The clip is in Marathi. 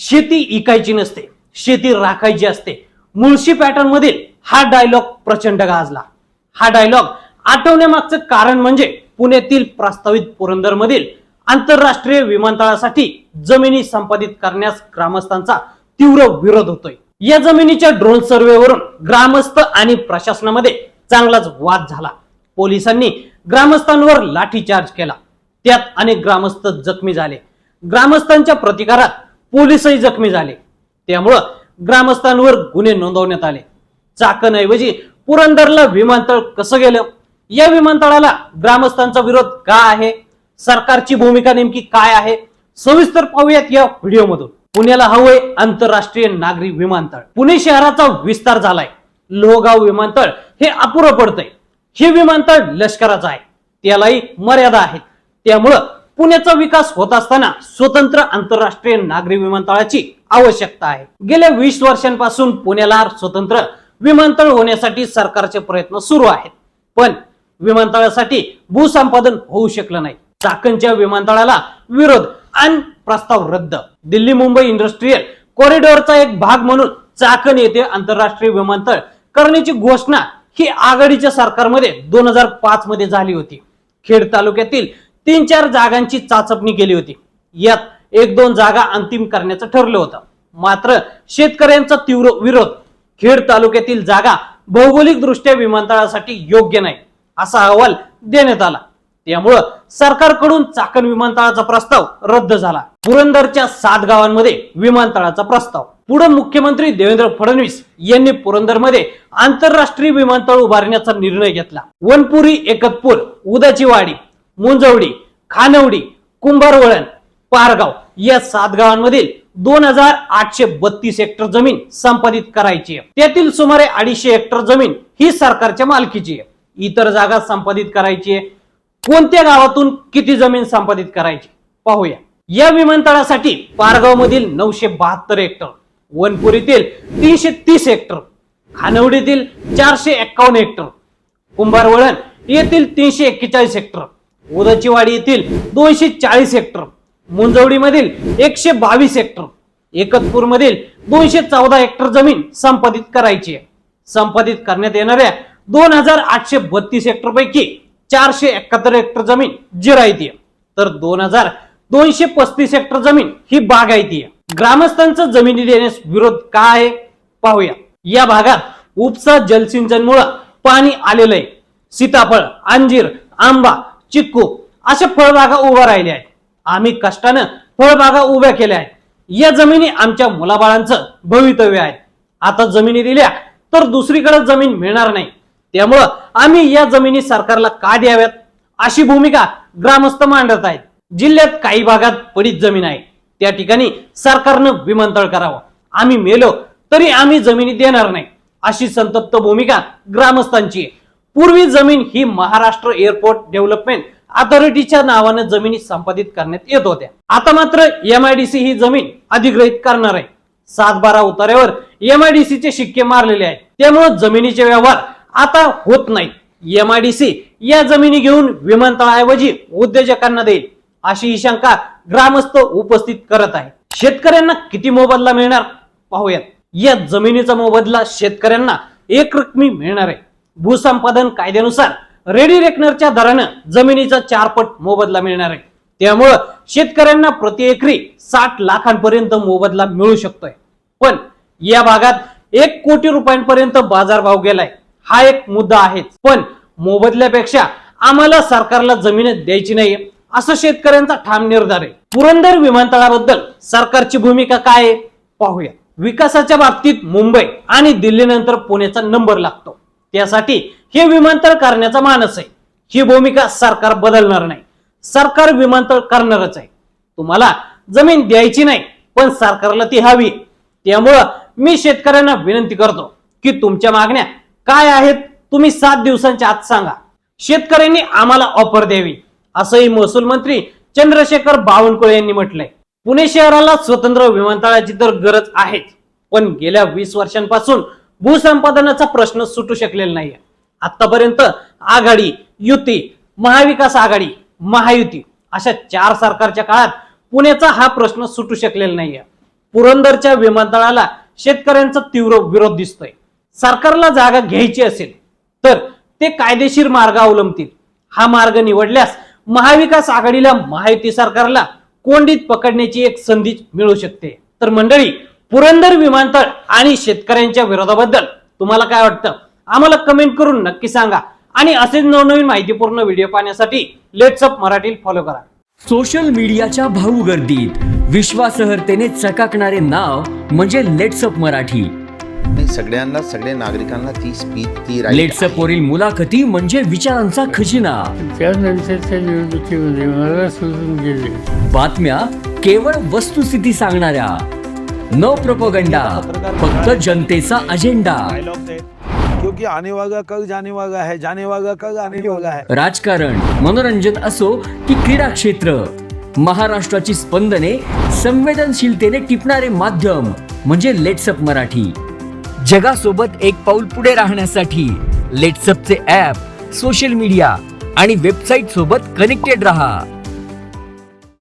शेती इकायची नसते, शेती राखायची असते. मुळशी पॅटर्न मधील हा डायलॉग प्रचंड गाजला. हा डायलॉग आठवण्यामागचं कारण म्हणजे पुण्यातील प्रस्तावित पुरंदर मधील आंतरराष्ट्रीय विमानतळासाठी जमिनी संपादित करण्यास ग्रामस्थांचा तीव्र विरोध होतोय. या जमिनीच्या ड्रोन सर्वेवरून ग्रामस्थ आणि प्रशासनामध्ये चांगलाच वाद झाला. पोलिसांनी ग्रामस्थांवर लाठीचार्ज केला. त्यात अनेक ग्रामस्थ जखमी झाले. ग्रामस्थांच्या प्रतिकारात पोलीसही जखमी झाले. त्यामुळं ग्रामस्थांवर गुन्हे नोंदवण्यात आले. चाकणऐवजी पुरंदरला विमानतळ कसं गेलं? या विमानतळाला ग्रामस्थांचा विरोध का आहे? सरकारची भूमिका नेमकी काय आहे? सविस्तर पाहूयात या व्हिडिओमधून. पुण्याला हवंय आंतरराष्ट्रीय नागरी विमानतळ. पुणे शहराचा विस्तार झालाय. लोहगाव विमानतळ हे अपुरं पडतंय. हे विमानतळ लष्कराचं आहे, त्यालाही मर्यादा आहेत. त्यामुळं पुण्याचा विकास होत असताना स्वतंत्र आंतरराष्ट्रीय नागरी विमानतळाची आवश्यकता आहे. गेल्या 20 वर्षांपासून पुण्याला स्वतंत्र विमानतळ होण्यासाठी सरकारचे प्रयत्न सुरू आहेत, पण विमानतळासाठी भूसंपादन होऊ शकलं नाही. चाकणच्या विमानतळाला विरोध आणि प्रस्ताव रद्द. दिल्ली मुंबई इंडस्ट्रीयल कॉरिडॉरचा एक भाग म्हणून चाकण येथे आंतरराष्ट्रीय विमानतळ करण्याची घोषणा ही आघाडीच्या सरकारमध्ये 2005 मध्ये झाली होती. खेड तालुक्यातील 3-4 जागांची चाचपणी केली होती. यात 1-2 जागा अंतिम करण्याचं ठरलं होतं. मात्र शेतकऱ्यांचा तीव्र विरोध. खेड तालुक्यातील जागा भौगोलिक दृष्ट्या विमानतळासाठी योग्य नाही असा अहवाल देण्यात आला. त्यामुळं सरकारकडून चाकण विमानतळाचा प्रस्ताव रद्द झाला. पुरंदरच्या 7 गावांमध्ये विमानतळाचा प्रस्ताव. पुढे मुख्यमंत्री देवेंद्र फडणवीस यांनी पुरंदरमध्ये आंतरराष्ट्रीय विमानतळ उभारण्याचा निर्णय घेतला. वनपुरी, एकतपूर, उदाचीवाडी, मुंजवडी, खानवडी, कुंभारवळण, पारगाव या 7 गावांमधील 2832 हेक्टर जमीन संपादित करायची आहे. त्यातील सुमारे 250 हेक्टर जमीन ही सरकारच्या मालकीची आहे. इतर जागा संपादित करायची आहे. कोणत्या गावातून किती जमीन संपादित करायची पाहूया. या विमानतळासाठी पारगाव मधील 972 हेक्टर, वनपुरीतील 330 हेक्टर, खानवडीतील 451 हेक्टर, कुंभारवळण येथील 341 हेक्टर, उदाचीवाडी येथील 240 हेक्टर, मुंजवडी मधील 122 हेक्टर, एकतपूर मधील 214 हेक्टर जमीन संपादित करायची आहे. संपादित करण्यात येणाऱ्या 2832 हेक्टर पैकी 471 हेक्टर जमीन जिरायती आहे, तर 2235 हेक्टर जमीन ही बागायती आहे. ग्रामस्थांचा जमिनी देण्यास विरोध का आहे पाहूया. या भागात उपसा जलसिंचनमुळे पाणी आलेलं आहे. सीताफळ, अंजीर, आंबा, चिक्कू अशा फळबागा उभ्या राहिल्या आहेत. आम्ही कष्टानं फळबागा उभ्या केल्या आहेत. या जमिनी आमच्या मुलाबाळांचं भवितव्य आहे. आता जमिनी दिल्या तर दुसरीकडे जमीन मिळणार नाही. त्यामुळं आम्ही या जमिनी सरकारला का द्याव्यात अशी भूमिका ग्रामस्थ मांडत आहेत. जिल्ह्यात काही भागात पडीत जमीन आहे, त्या ठिकाणी सरकारनं विमानतळ करावं. आम्ही मेलो तरी आम्ही जमिनी देणार नाही अशी संतप्त भूमिका ग्रामस्थांची आहे. पूर्वी जमीन ही महाराष्ट्र एअरपोर्ट डेव्हलपमेंट अथॉरिटीच्या नावाने जमिनी संपादित करण्यात येत होत्या. आता मात्र MIDC ही जमीन अधिग्रहित करणार आहे. 7-12 उतार्यावर MIDC चे शिक्के मारलेले आहेत. त्यामुळे जमिनीचे व्यवहार आता होत नाही. MIDC या जमिनी घेऊन विमानतळाऐवजी उद्योजकांना देईल अशी शंका ग्रामस्थ उपस्थित करत आहे. शेतकऱ्यांना किती मोबदला मिळणार पाहूयात. या जमिनीचा मोबदला शेतकऱ्यांना एकरकमी मिळणार आहे. भूसंपादन कायद्यानुसार रेडी रेकनरच्या दरानं जमिनीचा 4 पट मोबदला मिळणार आहे. त्यामुळं शेतकऱ्यांना प्रति एकरी 60 लाखांपर्यंत मोबदला मिळू शकतोय. पण या भागात 1 कोटी रुपयांपर्यंत बाजारभाव गेलाय. हा एक मुद्दा आहेच. पण मोबदल्यापेक्षा आम्हाला सरकारला जमीन द्यायची नाही असं शेतकऱ्यांचा ठाम निर्धार आहे. पुरंदर विमानतळाबद्दल सरकारची भूमिका काय आहे पाहूया. विकासाच्या बाबतीत मुंबई आणि दिल्लीनंतर पुण्याचा नंबर लागतो. त्यासाठी हे विमानतळ करण्याचा मानस आहे. ही भूमिका सरकार बदलणार नाही. सरकार विमानतळ करणारच आहे. तुम्हाला जमीन द्यायची नाही, पण सरकारला ती हवी. त्यामुळं मी शेतकऱ्यांना विनंती करतो की तुमच्या मागण्या काय आहेत तुम्ही 7 दिवसांच्या आत सांगा. शेतकऱ्यांनी आम्हाला ऑफर द्यावी असंही महसूल मंत्री चंद्रशेखर बावनकुळे यांनी म्हटलंय. पुणे शहराला स्वतंत्र विमानतळाची तर गरज आहेच, पण गेल्या 20 वर्षांपासून भूसंपादनाचा प्रश्न सुटू शकलेला नाहीये. आतापर्यंत आघाडी, युती, महाविकास आघाडी, महायुती अशा 4 सरकारच्या काळात पुण्याचा हा प्रश्न सुटू शकलेला नाहीये. पुरंदरच्या विमानतळाला शेतकऱ्यांचा तीव्र विरोध दिसतोय. सरकारला जागा घ्यायची असेल तर ते कायदेशीर मार्ग अवलंबतील. हा मार्ग निवडल्यास महाविकास आघाडीला महायुती सरकारला कोंडीत पकडण्याची एक संधी मिळू शकते. तर मंडळी, पुरंदर विमानतळ आणि शेतकऱ्यांच्या विरोधाबद्दल तुम्हाला काय वाटतं आम्हाला कमेंट करून नक्की सांगा. आणि असेच नवनवीन माहितीपूर्ण व्हिडिओ पाहण्यासाठी लेट्स अप मराठी फॉलो करा. सोशल मीडियाच्या भाऊ गर्दीत विश्वासार्हतेने चकाकणारे नाव म्हणजे लेट्स अप मराठी. सगळ्यांना, सगळ्या नागरिकांना ती स्पीच, ती right लेट्स अप वरील मुलाखती म्हणजे विचारांचा खजिना. त्यानंतरच्या निवडणुकीमध्ये मला सोडून गेले. बातम्या केवळ वस्तुस्थिती सांगणाऱ्या, न प्रोपगंडा, फक्त जनतेचा अजेंडा. क्योंकि आने वाला कल जाने वाला है, जाने वाला कल आने वाला है. राजकारण, मनोरंजन असो की क्रीडा क्षेत्र, महाराष्ट्राची स्पंदने संवेदनशीलतेने टिपणारे माध्यम म्हणजे लेट्स अप मराठी. जगासोबत एक पाऊल पुढे राहण्यासाठी लेट्स अपचे ॲप, सोशल मीडिया आणि वेबसाईट सोबत कनेक्टेड रहा.